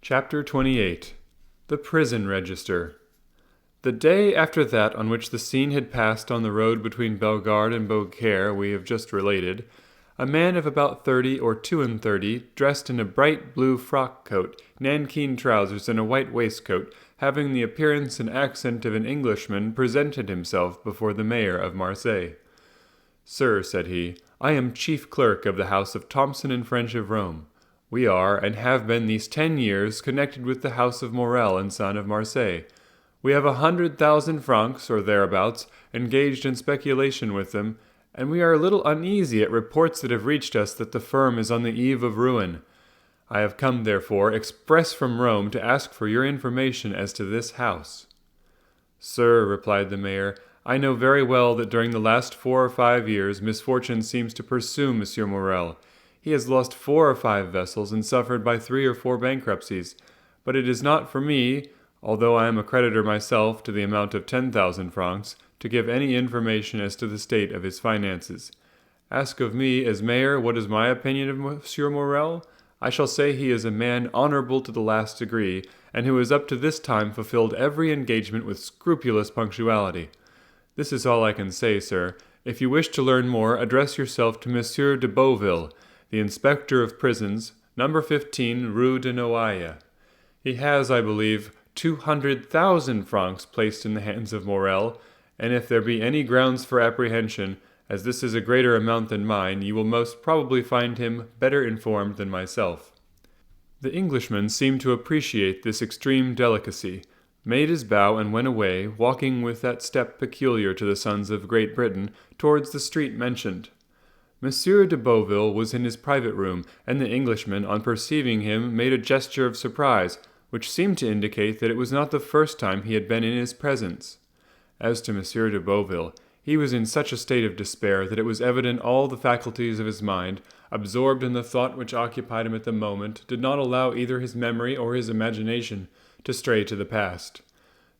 Chapter 28. The Prison Register. The day after that on which the scene had passed on the road between Bellegarde and Beaucaire we have just related, a man of about 30 or 32, dressed in a bright blue frock-coat, nankeen trousers, and a white waistcoat, having the appearance and accent of an Englishman, presented himself before the mayor of Marseilles. "Sir," said he, "I am chief clerk of the house of Thomson and French of Rome. We are, and have been these 10 years, connected with the house of Morel and Son of Marseilles. We have 100,000 francs, or thereabouts, engaged in speculation with them, and we are a little uneasy at reports that have reached us that the firm is on the eve of ruin. I have come, therefore, express from Rome to ask for your information as to this house." "Sir," replied the mayor, "I know very well that during the last 4 or 5 years misfortune seems to pursue Monsieur Morel. He has lost 4 or 5 vessels and suffered by 3 or 4 bankruptcies. But it is not for me, although I am a creditor myself to the amount of 10,000 francs, to give any information as to the state of his finances. Ask of me, as mayor, what is my opinion of Monsieur Morel? I shall say he is a man honorable to the last degree, and who has up to this time fulfilled every engagement with scrupulous punctuality. This is all I can say, sir. If you wish to learn more, address yourself to Monsieur de Beauville, the inspector of prisons, number 15, Rue de Noailles. He has, I believe, 200,000 francs placed in the hands of Morel, and if there be any grounds for apprehension, as this is a greater amount than mine, you will most probably find him better informed than myself." The Englishman seemed to appreciate this extreme delicacy, made his bow and went away, walking with that step peculiar to the sons of Great Britain, towards the street mentioned. Monsieur de Beauville was in his private room, and the Englishman, on perceiving him, made a gesture of surprise, which seemed to indicate that it was not the first time he had been in his presence. As to Monsieur de Beauville, he was in such a state of despair that it was evident all the faculties of his mind, absorbed in the thought which occupied him at the moment, did not allow either his memory or his imagination to stray to the past.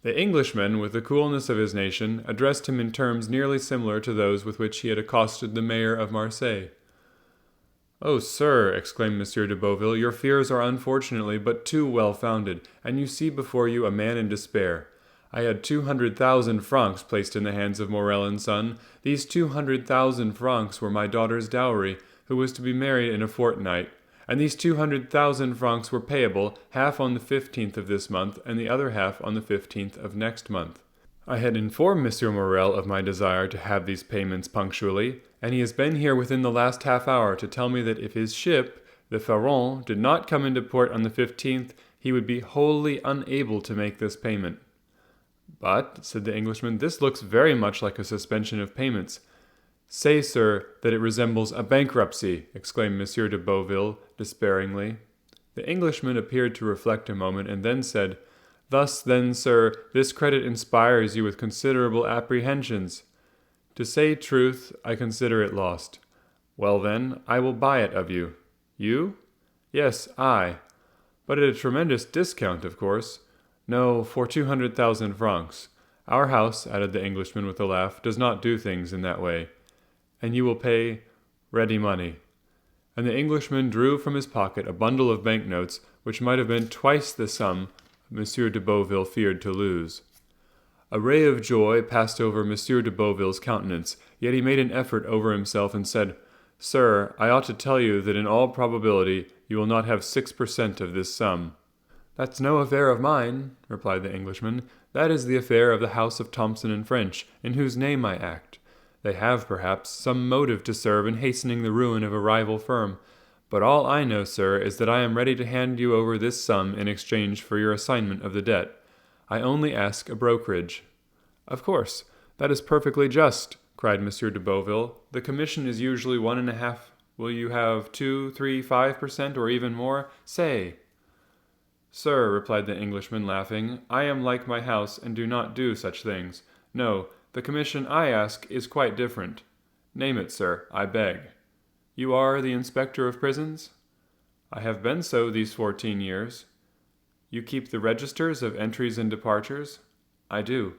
The Englishman, with the coolness of his nation, addressed him in terms nearly similar to those with which he had accosted the mayor of Marseilles. "Oh, sir," exclaimed Monsieur de Beauville, "your fears are unfortunately but too well founded, and you see before you a man in despair. I had 200,000 francs placed in the hands of Morel and Son. These 200,000 francs were my daughter's dowry, who was to be married in a fortnight, and these 200,000 francs were payable, half on the 15th of this month, and the other half on the 15th of next month. I had informed Monsieur Morel of my desire to have these payments punctually, and he has been here within the last half hour to tell me that if his ship, the Pharaon, did not come into port on the 15th, he would be wholly unable to make this payment." "But," said the Englishman, "this looks very much like a suspension of payments." "Say, sir, that it resembles a bankruptcy," exclaimed Monsieur de Beauville despairingly. The Englishman appeared to reflect a moment, and then said, "Thus, then, sir, this credit inspires you with considerable apprehensions." "To say truth, I consider it lost." "Well, then, I will buy it of you." "You?" "Yes, I." "But at a tremendous discount, of course." "No, for 200,000 francs. Our house," added the Englishman with a laugh, "does not do things in that way." "And you will pay ready money." And the Englishman drew from his pocket a bundle of banknotes, which might have been twice the sum Monsieur de Beauville feared to lose. A ray of joy passed over Monsieur de Beauville's countenance, yet he made an effort over himself and said, "Sir, I ought to tell you that in all probability you will not have 6% of this sum." "That's no affair of mine," replied the Englishman. "That is the affair of the house of Thomson and French, in whose name I act. They have, perhaps, some motive to serve in hastening the ruin of a rival firm. But all I know, sir, is that I am ready to hand you over this sum in exchange for your assignment of the debt. I only ask a brokerage." "Of course, that is perfectly just," cried Monsieur de Beauville. "The commission is usually 1.5. Will you have 2, 3, 5%, or even more? Say." "Sir," replied the Englishman, laughing, "I am like my house, and do not do such things. No, the commission I ask is quite different." "Name it, sir, I beg." "You are the inspector of prisons?" "I have been so these 14 years." "You keep the registers of entries and departures?" "I do."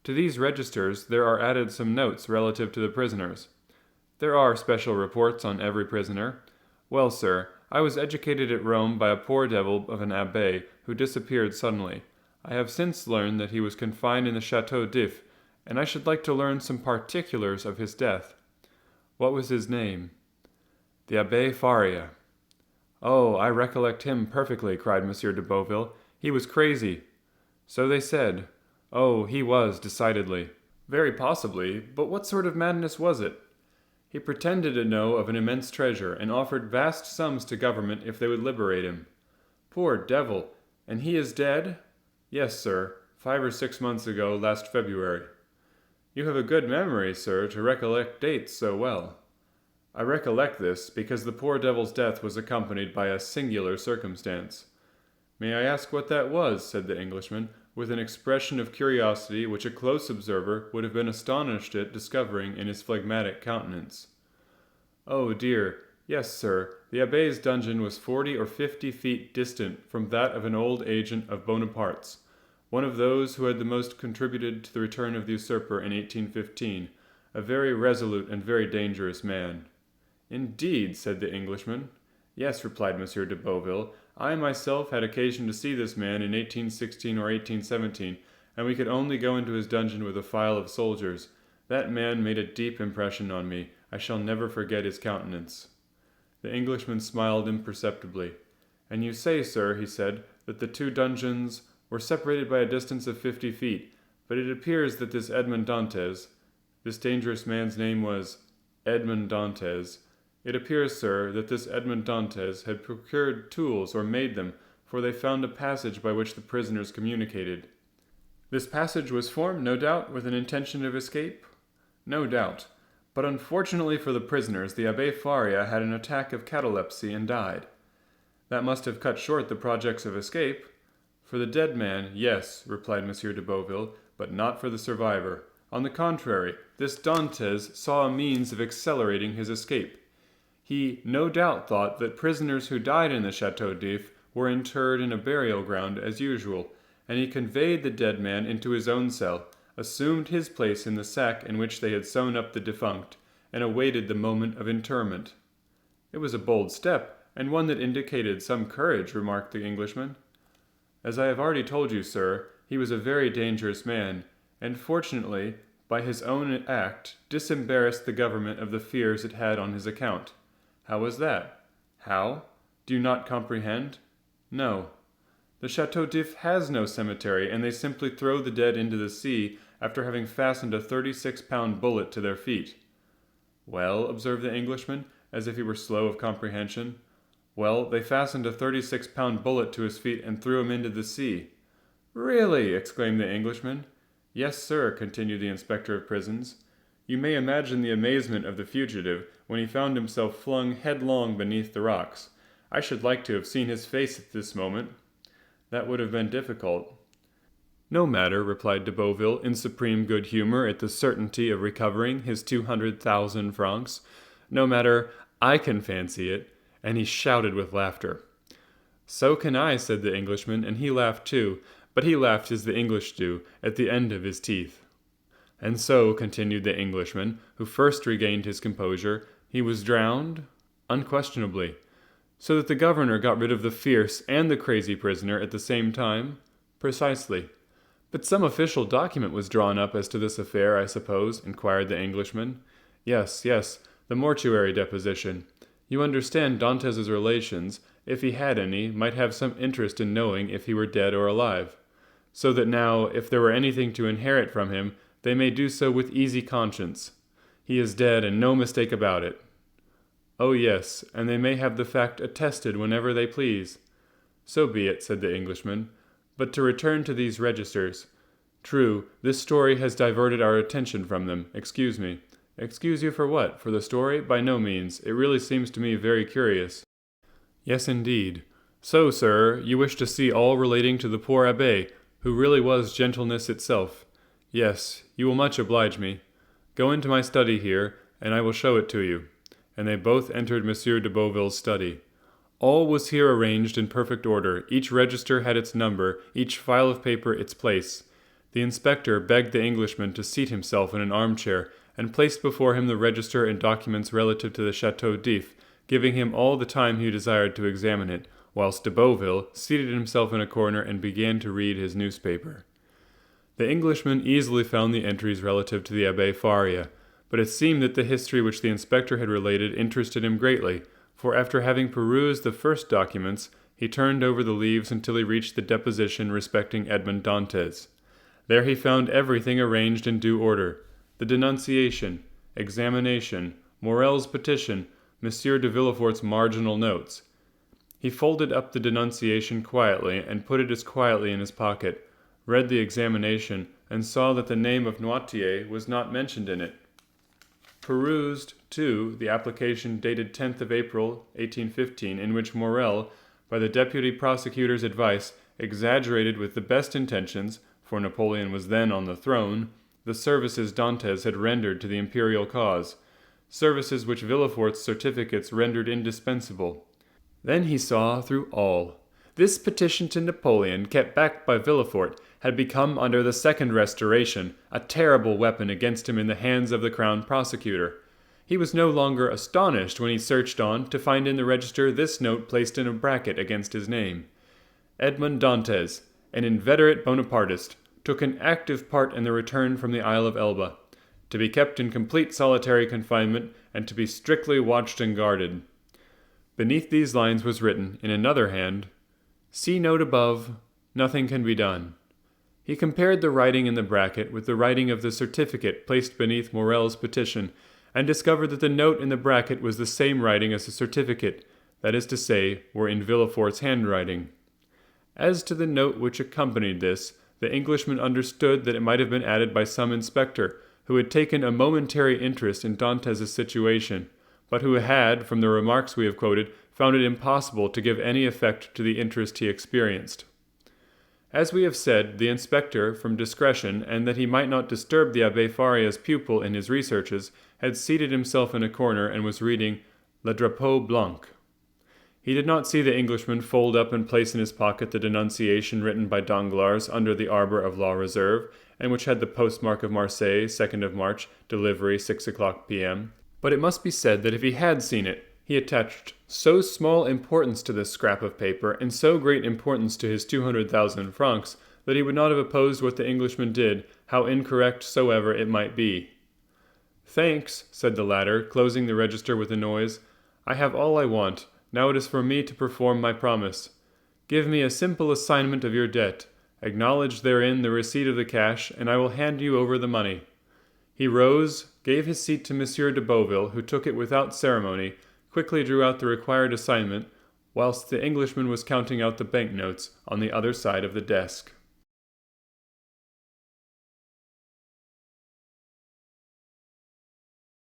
"To these registers there are added some notes relative to the prisoners." "There are special reports on every prisoner." "Well, sir, I was educated at Rome by a poor devil of an abbé who disappeared suddenly. I have since learned that he was confined in the Château d'If, and I should like to learn some particulars of his death." "What was his name?" "The Abbé Faria." "Oh, I recollect him perfectly," cried Monsieur de Beauville. "He was crazy." "So they said." "Oh, he was, decidedly." "Very possibly, but what sort of madness was it?" "He pretended to know of an immense treasure, and offered vast sums to government if they would liberate him." "Poor devil! And he is dead?" "Yes, sir, 5 or 6 months ago, last February." "You have a good memory, sir, to recollect dates so well." "I recollect this, because the poor devil's death was accompanied by a singular circumstance." "May I ask what that was?" said the Englishman, with an expression of curiosity which a close observer would have been astonished at discovering in his phlegmatic countenance. "Oh, dear, yes, sir, the Abbé's dungeon was 40 or 50 feet distant from that of an old agent of Bonaparte's, one of those who had the most contributed to the return of the usurper in 1815, a very resolute and very dangerous man." "Indeed," said the Englishman. "Yes," replied Monsieur de Beauville, "I myself had occasion to see this man in 1816 or 1817, and we could only go into his dungeon with a file of soldiers. That man made a deep impression on me. I shall never forget his countenance." The Englishman smiled imperceptibly. "And you say, sir," he said, "that the two dungeons were separated by a distance of 50 feet, but it appears that this Edmond Dantès, this dangerous man's name was Edmond Dantès. It appears, sir, that this Edmond Dantès had procured tools or made them, for they found a passage by which the prisoners communicated." "This passage was formed, no doubt, with an intention of escape?" "No doubt. But unfortunately for the prisoners, the Abbé Faria had an attack of catalepsy and died." "That must have cut short the projects of escape." "For the dead man, yes," replied Monsieur de Beauville, "but not for the survivor. On the contrary, this Dantès saw a means of accelerating his escape. He no doubt thought that prisoners who died in the Château d'If were interred in a burial ground as usual, and he conveyed the dead man into his own cell, assumed his place in the sack in which they had sewn up the defunct, and awaited the moment of interment." "It was a bold step, and one that indicated some courage," remarked the Englishman. "As I have already told you, sir, he was a very dangerous man, and fortunately, by his own act, disembarrassed the government of the fears it had on his account." "How was that?" "How? Do you not comprehend?" "No." "The Château d'If has no cemetery, and they simply throw the dead into the sea after having fastened a 36-pound bullet to their feet." "Well," observed the Englishman, as if he were slow of comprehension. "Well, they fastened a 36-pound bullet to his feet and threw him into the sea." "Really!" exclaimed the Englishman. "Yes, sir," continued the inspector of prisons. "You may imagine the amazement of the fugitive when he found himself flung headlong beneath the rocks. I should like to have seen his face at this moment." "That would have been difficult." "No matter," replied de Beauville, in supreme good humor at the certainty of recovering his 200,000 francs. "No matter, I can fancy it," and he shouted with laughter. "So can I," said the Englishman, and he laughed too, but he laughed as the English do, at the end of his teeth. "And so," continued the Englishman, who first regained his composure, "he was drowned?" "Unquestionably." "So that the governor got rid of the fierce and the crazy prisoner at the same time?" "Precisely." "But some official document was drawn up as to this affair, I suppose?" inquired the Englishman. "Yes, yes, the mortuary deposition. You understand Dantès' relations, if he had any, might have some interest in knowing if he were dead or alive. So that now, if there were anything to inherit from him, they may do so with easy conscience. He is dead, and no mistake about it." "Oh, yes, and they may have the fact attested whenever they please." "So be it," said the Englishman. "But to return to these registers. True, this story has diverted our attention from them. Excuse me." "Excuse you for what? For the story? By no means. It really seems to me very curious." "Yes, indeed. So, sir, you wish to see all relating to the poor abbé, who really was gentleness itself. Yes, you will much oblige me. Go into my study here, and I will show it to you." And they both entered Monsieur de Beauville's study. All was here arranged in perfect order. Each register had its number, each file of paper its place. The inspector begged the Englishman to seat himself in an armchair, and placed before him the register and documents relative to the Château d'If, giving him all the time he desired to examine it, whilst de Beauville seated himself in a corner and began to read his newspaper. The Englishman easily found the entries relative to the Abbé Faria, but it seemed that the history which the inspector had related interested him greatly, for after having perused the first documents, he turned over the leaves until he reached the deposition respecting Edmond Dantès. There he found everything arranged in due order: the denunciation, examination, Morel's petition, Monsieur de Villefort's marginal notes. He folded up the denunciation quietly and put it as quietly in his pocket, read the examination, and saw that the name of Noirtier was not mentioned in it. Perused, too, the application dated 10th of April, 1815, in which Morel, by the deputy prosecutor's advice, exaggerated with the best intentions, for Napoleon was then on the throne, the services Dantès had rendered to the imperial cause, services which Villefort's certificates rendered indispensable. Then he saw through all. This petition to Napoleon, kept back by Villefort, had become, under the Second Restoration, a terrible weapon against him in the hands of the crown prosecutor. He was no longer astonished when he searched on to find in the register this note placed in a bracket against his name: Edmond Dantès, an inveterate Bonapartist, took an active part in the return from the Isle of Elba, to be kept in complete solitary confinement and to be strictly watched and guarded. Beneath these lines was written, in another hand, "See note above, nothing can be done." He compared the writing in the bracket with the writing of the certificate placed beneath Morel's petition, and discovered that the note in the bracket was the same writing as the certificate, that is to say, were in Villefort's handwriting. As to the note which accompanied this, the Englishman understood that it might have been added by some inspector, who had taken a momentary interest in Dantès' situation, but who had, from the remarks we have quoted, found it impossible to give any effect to the interest he experienced. As we have said, the inspector, from discretion, and that he might not disturb the Abbé Faria's pupil in his researches, had seated himself in a corner and was reading Le Drapeau Blanc. He did not see the Englishman fold up and place in his pocket the denunciation written by Danglars under the arbor of La Reserve, and which had the postmark of Marseilles, 2nd of March, delivery 6 o'clock p.m. But it must be said that if he had seen it, he attached so small importance to this scrap of paper, and so great importance to his 200,000 francs, that he would not have opposed what the Englishman did, how incorrect soever it might be. "Thanks," said the latter, closing the register with a noise. "I have all I want. Now it is for me to perform my promise. Give me a simple assignment of your debt. Acknowledge therein the receipt of the cash, and I will hand you over the money." He rose, gave his seat to Monsieur de Beauville, who took it without ceremony, quickly drew out the required assignment, whilst the Englishman was counting out the banknotes on the other side of the desk.